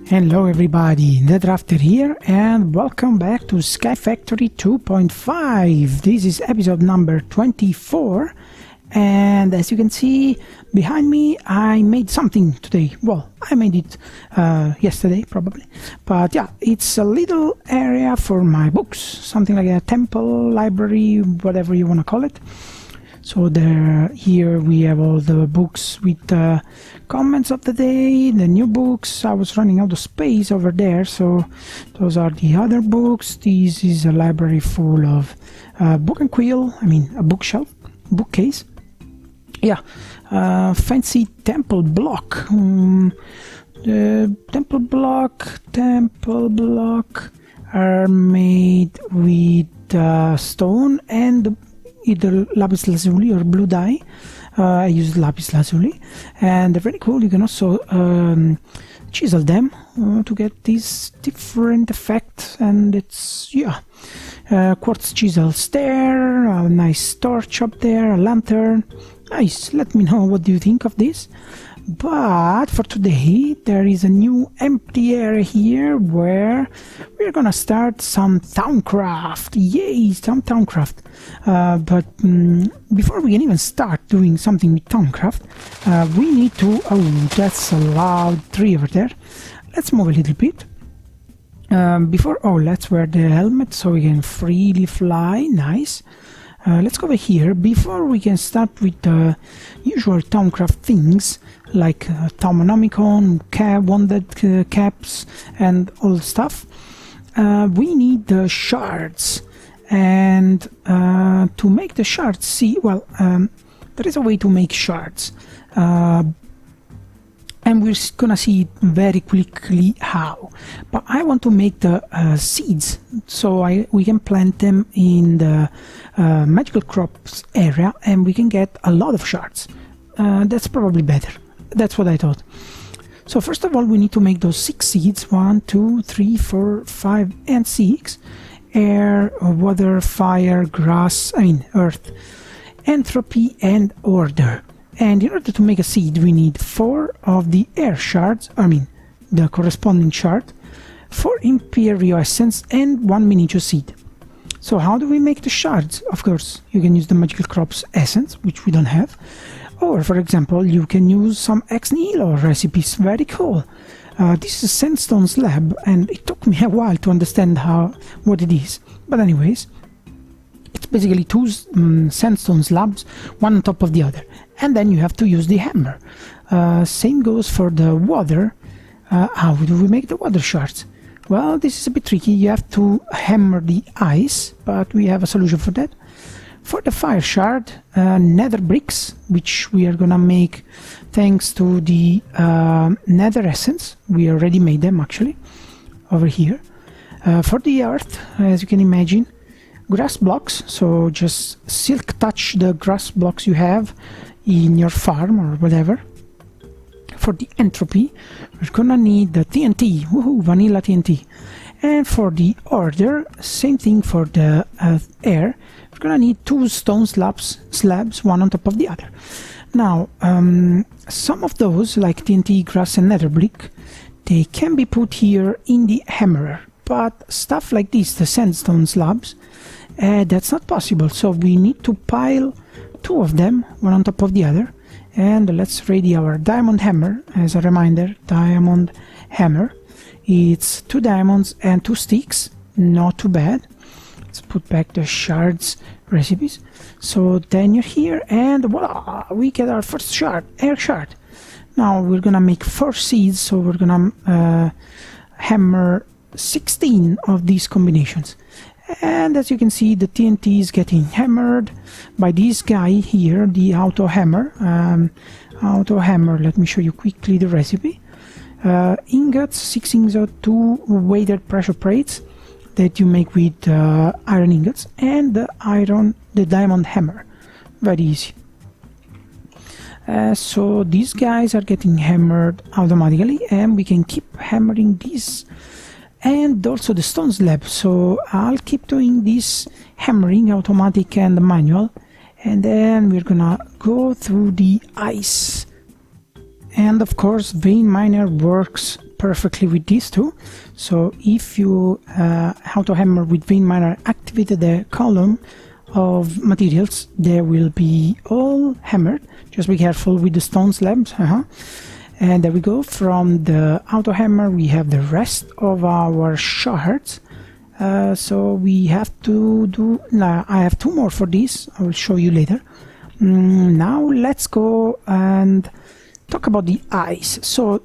Hello everybody, the Drafter here, and welcome back to SkyFactory 2.5. This is episode number 24, and as you can see behind me, I made something today. Well, I made it yesterday probably, but yeah, it's a little area for my books, something like a temple, library, whatever you want to call it. So here we have all the books with comments of the day, the new books. I was running out of space over there, so those are the other books. This is a library full of book and quill, a bookshelf, bookcase. Yeah, fancy temple block. The temple block are made with stone and either lapis lazuli or blue dye. I use lapis lazuli, and they're very cool. You can also chisel them to get these different effects, and it's quartz chisels there, a nice torch up there, a lantern. Nice. Let me know what do you think of this. But for today there is a new empty area here where we're gonna start some Thaumcraft. Yay, some Thaumcraft. But before we can even start doing something with Thaumcraft, we need to... Oh, that's a loud tree over there. Let's move a little bit. Let's wear the helmet so we can freely fly. Nice. Let's go over here. Before we can start with the usual Thaumcraft things like Thaumonomicon, wanded caps and all stuff, we need the shards. And to make the shards, there is a way to make shards. And we're gonna see it very quickly how. But I want to make the seeds, so we can plant them in the magical crops area, and we can get a lot of shards. That's probably better. That's what I thought. So first of all, we need to make those 6 seeds. 1, 2, 3, 4, 5, and 6. Air, water, fire, grass, earth, entropy, and order. And in order to make a seed, we need 4 of the air shards, the corresponding shard, 4 Imperio essence, and 1 miniature seed. So how do we make the shards? Of course, you can use the magical crops essence, which we don't have. Or, for example, you can use some ex nihilo recipes. Very cool. This is sandstone slab, and it took me a while to understand what it is. But anyways, it's basically 2 sandstone slabs, one on top of the other. And then you have to use the hammer. Same goes for the water. How do we make the water shards? Well, this is a bit tricky. You have to hammer the ice, but we have a solution for that. For the fire shard, nether bricks, which we are gonna make thanks to the nether essence. We already made them actually over here. For the earth, as you can imagine, grass blocks, so just silk touch the grass blocks you have in your farm or whatever. For the entropy, we're gonna need the TNT, woohoo, vanilla TNT. And for the order, same thing for the air, we're gonna need 2 stone slabs, one on top of the other. Now, some of those, like TNT, grass and nether brick, they can be put here in the hammerer, but stuff like this, the sandstone slabs, that's not possible, so we need to pile 2 of them, one on top of the other. And let's ready our diamond hammer. As a reminder, diamond hammer, it's 2 diamonds and 2 sticks, not too bad. Let's put back the shards recipes. So then you're here, and voila, we get our first shard, air shard. Now we're gonna make 4 seeds, so we're gonna hammer 16 of these combinations. And as you can see, the TNT is getting hammered by this guy here, the auto hammer. Let me show you quickly the recipe. Ingots, 6 ingots, 2 weighted pressure plates that you make with iron ingots, and the diamond hammer. Very easy. So these guys are getting hammered automatically, and we can keep hammering these. And also the stone slab, so I'll keep doing this hammering, automatic and manual, and then we're gonna go through the ice. And of course vein miner works perfectly with these two. So if you how to hammer with vein miner activated the column of materials, they will be all hammered. Just be careful with the stone slabs. And there we go. From the auto hammer we have the rest of our shards. So we have to do, I have 2 more for this, I will show you later. Now let's go and talk about the ice. So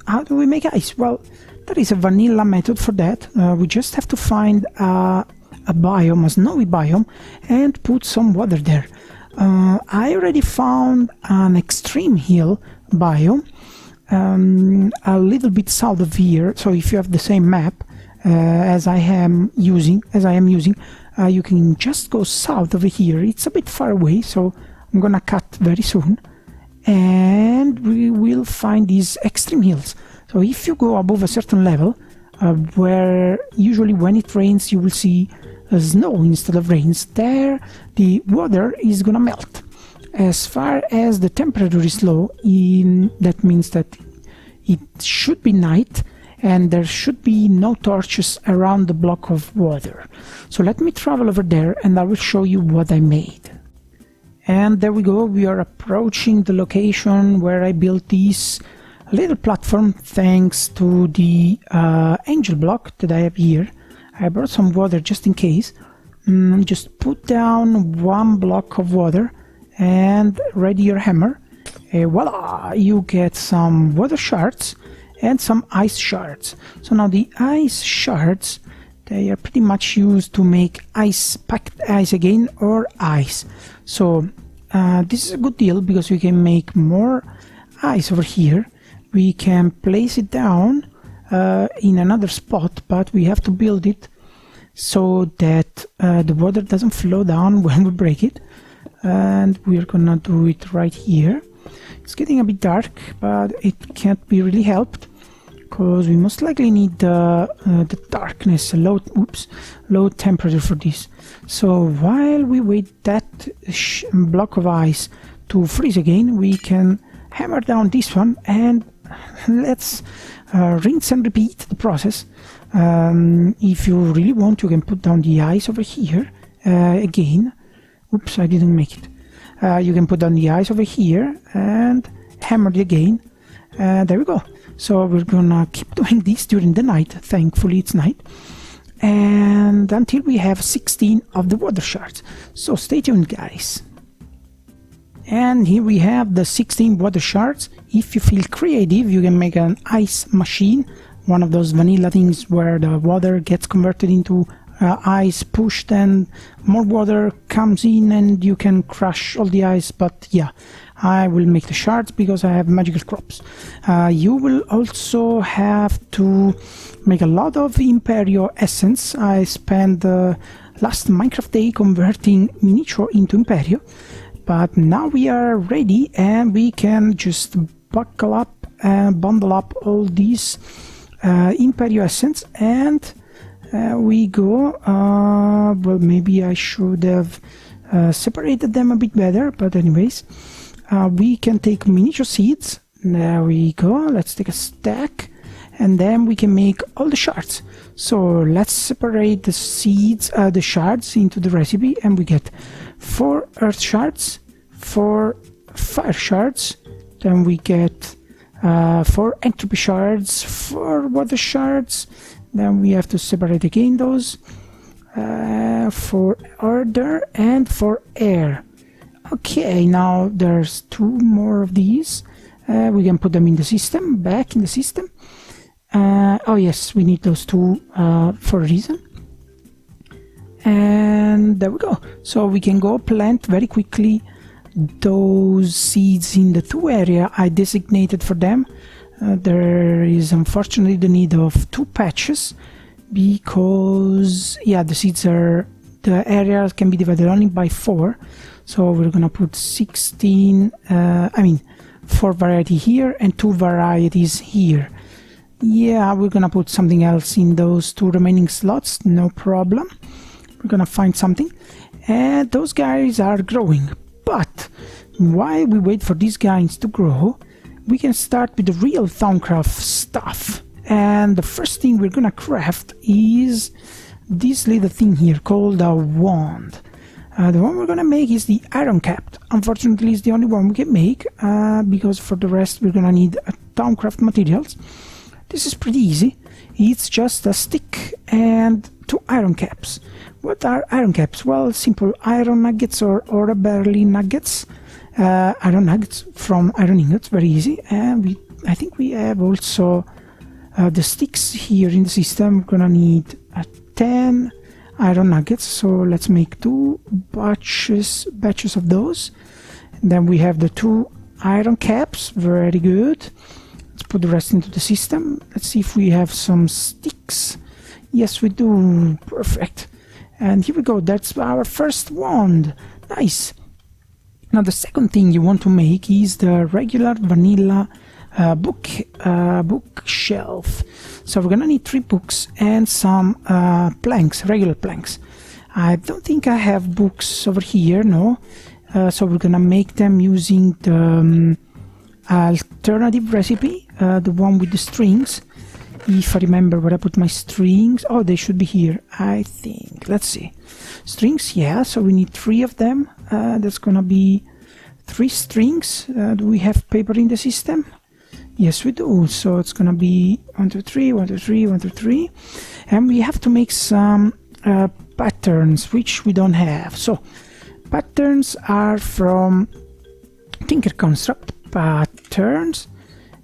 how do we make ice? Well, there is a vanilla method for that. We just have to find a biome, a snowy biome, and put some water there. I already found an extreme hill biome a little bit south of here. So if you have the same map as I am using, you can just go south over here. It's a bit far away, so I'm gonna cut very soon, and we will find these extreme hills. So if you go above a certain level, where usually when it rains you will see snow instead of rains, there the water is gonna melt. As far as the temperature is low, that means that it should be night and there should be no torches around the block of water. So let me travel over there and I will show you what I made. And there we go, we are approaching the location where I built this little platform thanks to the angel block that I have here. I brought some water just in case. Just put down 1 block of water and ready your hammer. Voila! You get some water shards and some ice shards. So now the ice shards, they are pretty much used to make ice, packed ice again, or ice. So this is a good deal because we can make more ice over here. We can place it down in another spot, but we have to build it so that the water doesn't flow down when we break it. And we're gonna do it right here. It's getting a bit dark, but it can't be really helped because we most likely need the darkness, low temperature for this. So while we wait that block of ice to freeze again, we can hammer down this one and let's rinse and repeat the process. If you really want, you can put down the ice over here again. Oops, I didn't make it. You can put down the ice over here and hammer it again. There we go. So we're gonna keep doing this during the night. Thankfully it's night. And until we have 16 of the water shards. So stay tuned, guys. And here we have the 16 water shards. If you feel creative, you can make an ice machine. One of those vanilla things where the water gets converted into ice pushed and more water comes in and you can crush all the ice. But yeah, I will make the shards because I have magical crops. You will also have to make a lot of Imperio essence. I spent the last Minecraft day converting miniature into Imperio, but now we are ready and we can just buckle up and bundle up all these Imperio essence and we go. Well, maybe I should have separated them a bit better, but anyways, we can take miniature seeds. There we go. Let's take a stack and then we can make all the shards. So let's separate the seeds, the shards into the recipe, and we get 4 earth shards, 4 fire shards, then we get 4 entropy shards, 4 water shards. Then we have to separate again those for order and for air. Okay, now there's 2 more of these. We can put them in the system, back in the system. Oh yes, we need those 2 for a reason. And there we go. So we can go plant very quickly those seeds in the 2 area I designated for them. There is unfortunately the need of 2 patches because yeah, the seeds are, the area can be divided only by 4. So we're gonna put 16, 4 variety here and 2 varieties here. Yeah, we're gonna put something else in those 2 remaining slots, no problem. We're gonna find something. And those guys are growing. But while we wait for these guys to grow, we can start with the real Thaumcraft stuff. and the first thing we're gonna craft is this little thing here called a wand. The one we're gonna make is the iron capped. Unfortunately, it's the only one we can make, because for the rest we're gonna need Thaumcraft materials. This is pretty easy. It's just a stick and 2 iron caps. What are iron caps? Well, simple iron nuggets or barley nuggets. Iron nuggets from iron ingots, very easy. And I think we have also the sticks here in the system. We're gonna need 10 iron nuggets, so let's make 2 batches of those. And then we have the 2 iron caps, very good. Let's put the rest into the system. Let's see if we have some sticks. Yes, we do. Perfect. And here we go. That's our first wand. Nice. Now the second thing you want to make is the regular vanilla bookshelf. So we're gonna need 3 books and some planks, regular planks. I don't think I have books over here, no. So we're gonna make them using the alternative recipe, the one with the strings. If I remember where I put my strings. Oh, they should be here, I think. Let's see. Strings, yeah, so we need 3 of them. That's gonna be 3 strings. Do we have paper in the system? Yes, we do. So it's gonna be 1, 2, 3, 1, 2, 3, 1, 2, 3. And we have to make some patterns, which we don't have. So patterns are from Tinker Construct patterns.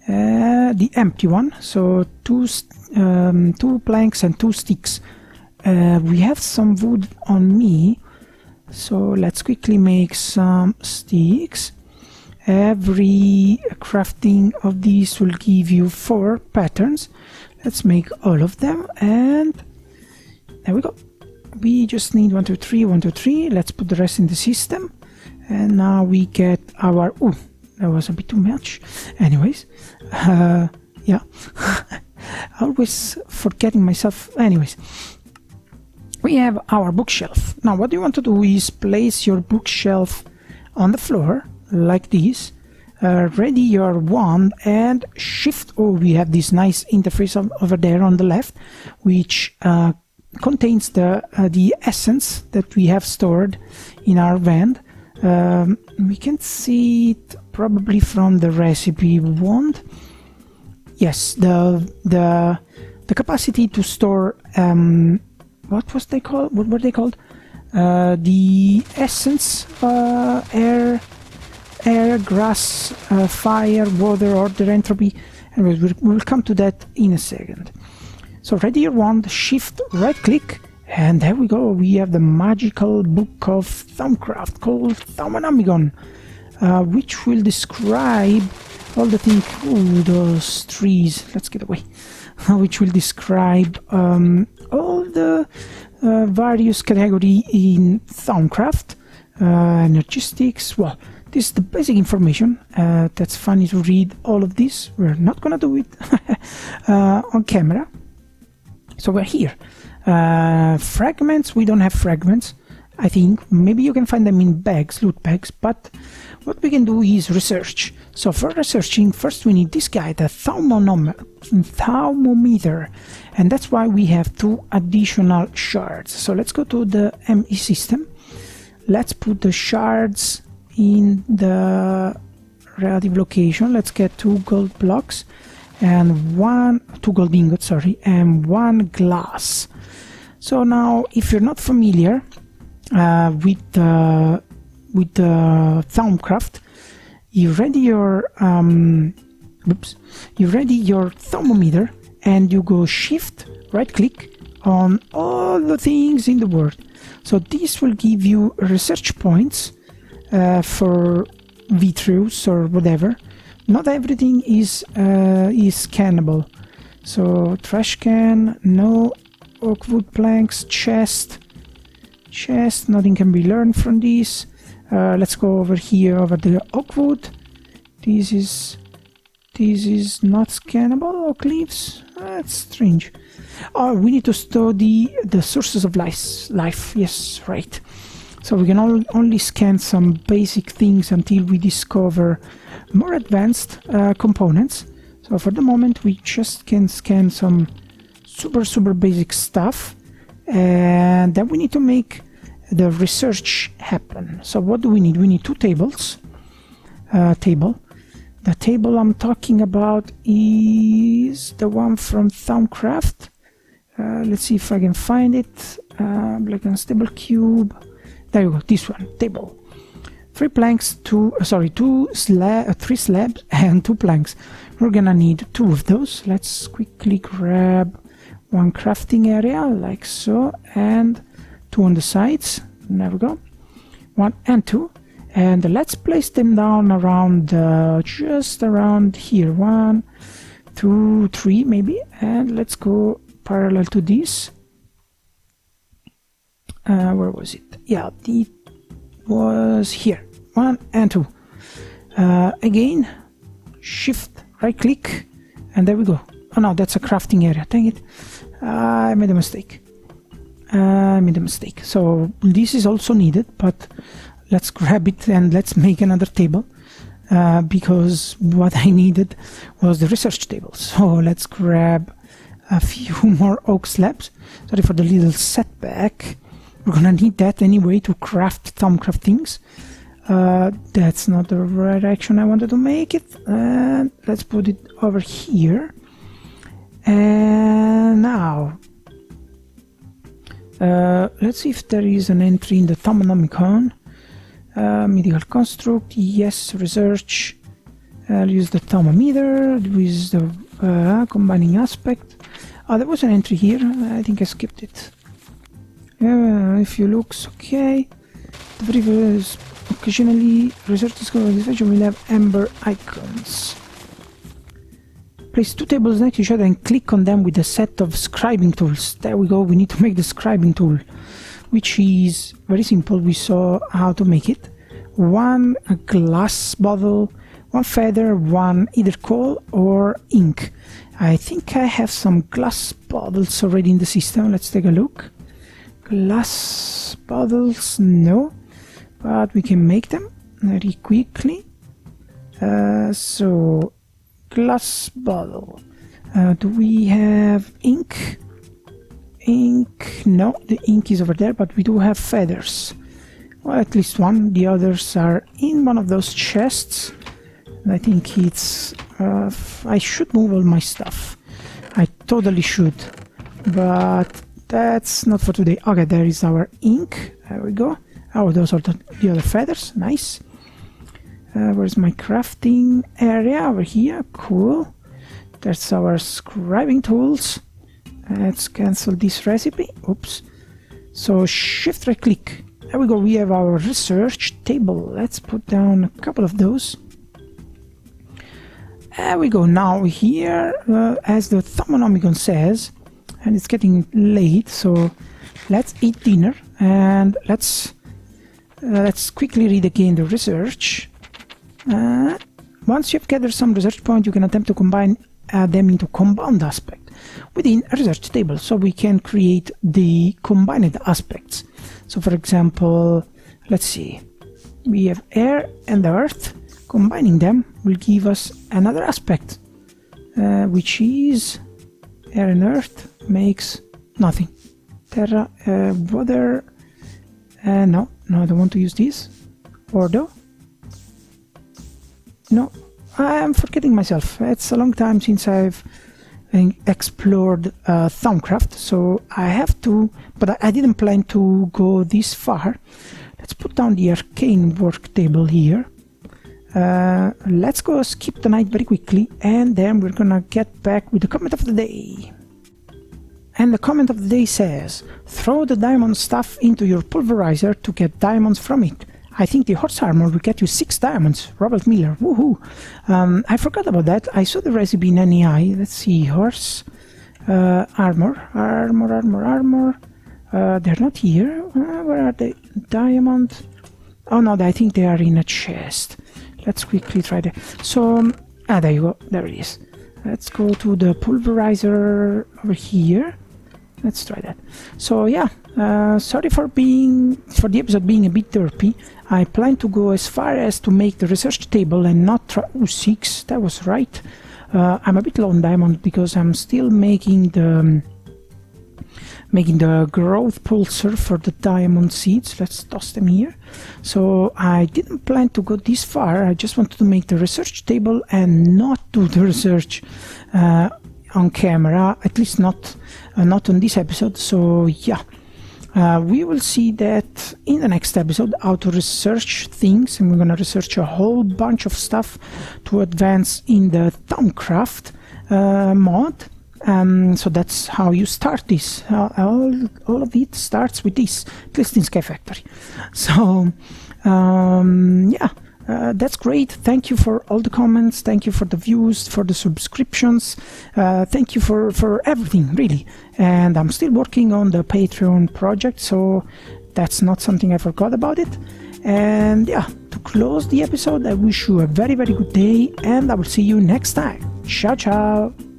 The empty one, so 2 planks and 2 sticks. We have some wood on me, so let's quickly make some sticks. Every crafting of these will give you 4 patterns. Let's make all of them, and there we go. We just need 1, 2, 3, 1, 2, 3. Let's put the rest in the system, and now we get our... Ooh, that was a bit too much. Anyways, yeah, always forgetting myself. Anyways, we have our bookshelf. Now what you want to do is place your bookshelf on the floor like this. Ready your wand and shift. Oh, we have this nice interface over there on the left, which contains the essence that we have stored in our wand. We can see it probably from the recipe wand. Yes, the capacity to store what was they called? What were they called? The essence, air, grass, fire, water, order, entropy. And we'll come to that in a second. So ready your wand, shift, right click. And there we go, we have the magical book of Thaumcraft called Thaumonomicon, which will describe all the things... Ooh, those trees, let's get away. Which will describe all the various categories in Thaumcraft, energistics. Well, this is the basic information. That's funny to read all of this. We're not gonna do it on camera. So we're here. Fragments, we don't have fragments. I think maybe you can find them in bags, loot bags, but what we can do is research. So for researching, first we need this guy, the Thaumometer, and that's why we have 2 additional shards. So let's go to the ME system. Let's put the shards in the relative location. Let's get 2 gold blocks and 2 gold ingots, sorry, and 1 glass. So now, if you're not familiar with the Thaumcraft, you ready your Thaumometer, and you go shift, right click on all the things in the world. So this will give you research points for Vitreous or whatever. Not everything is scannable. So trash can, no. Oak wood planks, chest, nothing can be learned from this. Let's go over here over the oak wood. This is not scannable. Oak leaves, that's strange. Oh, we need to store the sources of life. Yes, right. So we can only scan some basic things until we discover more advanced components. So for the moment we just can scan some super basic stuff, and then we need to make the research happen. So what do we need? We need two tables. The table I'm talking about is the one from Thaumcraft. Let's see if I can find it. Black unstable cube. There you go, this one, table. 3 planks, 3 slabs and 2 planks. We're gonna need 2 of those. Let's quickly grab one crafting area, like so, and 2 on the sides. There we go. 1 and 2. And let's place them down around, just around here. 1, 2, 3 maybe. And let's go parallel to this. Where was it? Yeah, it was here. 1 and 2. Again, shift, right click, and there we go. Oh no, that's a crafting area. Dang it. I made a mistake. So this is also needed, but let's grab it and let's make another table, because what I needed was the research table. So let's grab a few more oak slabs. Sorry for the little setback. We're gonna need that anyway to craft Thaumcraft things. That's not the right direction I wanted to make it. And let's put it over here. And now let's see if there is an entry in the Thaumonomicon. Medical construct, yes. Research. I'll use the Thaumometer with the combining aspect. Oh, there was an entry here. I think I skipped it. If you look, okay. The previous occasionally research discovery this version will have amber icons. Place 2 tables next to each other and click on them with a set of scribing tools. There we go. We need to make the scribing tool, which is very simple. We saw how to make it. 1 glass bottle, 1 feather, 1 either coal or ink. I think I have some glass bottles already in the system. Let's take a look. Glass bottles, no, but we can make them very quickly. So glass bottle. Do we have ink? Ink, no, the ink is over there, but we do have feathers. Well, at least one. The others are in one of those chests. I think it's I should move all my stuff. I totally should, but that's not for today. Okay, there is our ink. There we go. Oh, those are the other feathers. Nice. Where's my crafting area? Over here. Cool. That's our scribing tools. Let's cancel this recipe. Oops. So shift right click. There we go. We have our research table. Let's put down a couple of those. There we go. Now here, as the Thaumonomicon says, and it's getting late, so let's eat dinner and let's quickly read again the research. Once you've gathered some research points, you can attempt to combine them into compound aspect within a research table, so we can create the combined aspects. So for example, let's see, we have air and earth. Combining them will give us another aspect, which is air and earth makes nothing. Terra, water, no, I don't want to use this. Ordo. No, I am forgetting myself. It's a long time since I've explored Thaumcraft, so I have to, but I didn't plan to go this far. Let's put down the arcane work table here. Let's go skip the night very quickly, and then we're gonna get back with the comment of the day. And the comment of the day says, throw the diamond stuff into your pulverizer to get diamonds from it. I think the horse armor will get you 6 diamonds. Robert Miller, woohoo! I forgot about that. I saw the recipe in NEI. Let's see, horse armor. They're not here. Where are they? Diamond. Oh no, I think they are in a chest. Let's quickly try that. So, there you go. There it is. Let's go to the pulverizer over here. Let's try that. So yeah, sorry for the episode being a bit derpy. I plan to go as far as to make the research table and not try. Ooh, 6. That was right. I'm a bit low on diamond because I'm still making the growth pulsar for the diamond seeds. Let's toss them here. So I didn't plan to go this far. I just wanted to make the research table and not do the research on camera, at least not on this episode. So yeah, we will see that in the next episode, how to research things, and we're gonna research a whole bunch of stuff to advance in the Thaumcraft mod. So that's how you start this. All of it starts with this, at least in SkyFactory. So yeah, that's great. Thank you for all the comments. Thank you for the views, for the subscriptions. Thank you for everything, really. And I'm still working on the Patreon project, so that's not something I forgot about it. And yeah, to close the episode, I wish you a very, very good day, and I will see you next time. Ciao, ciao.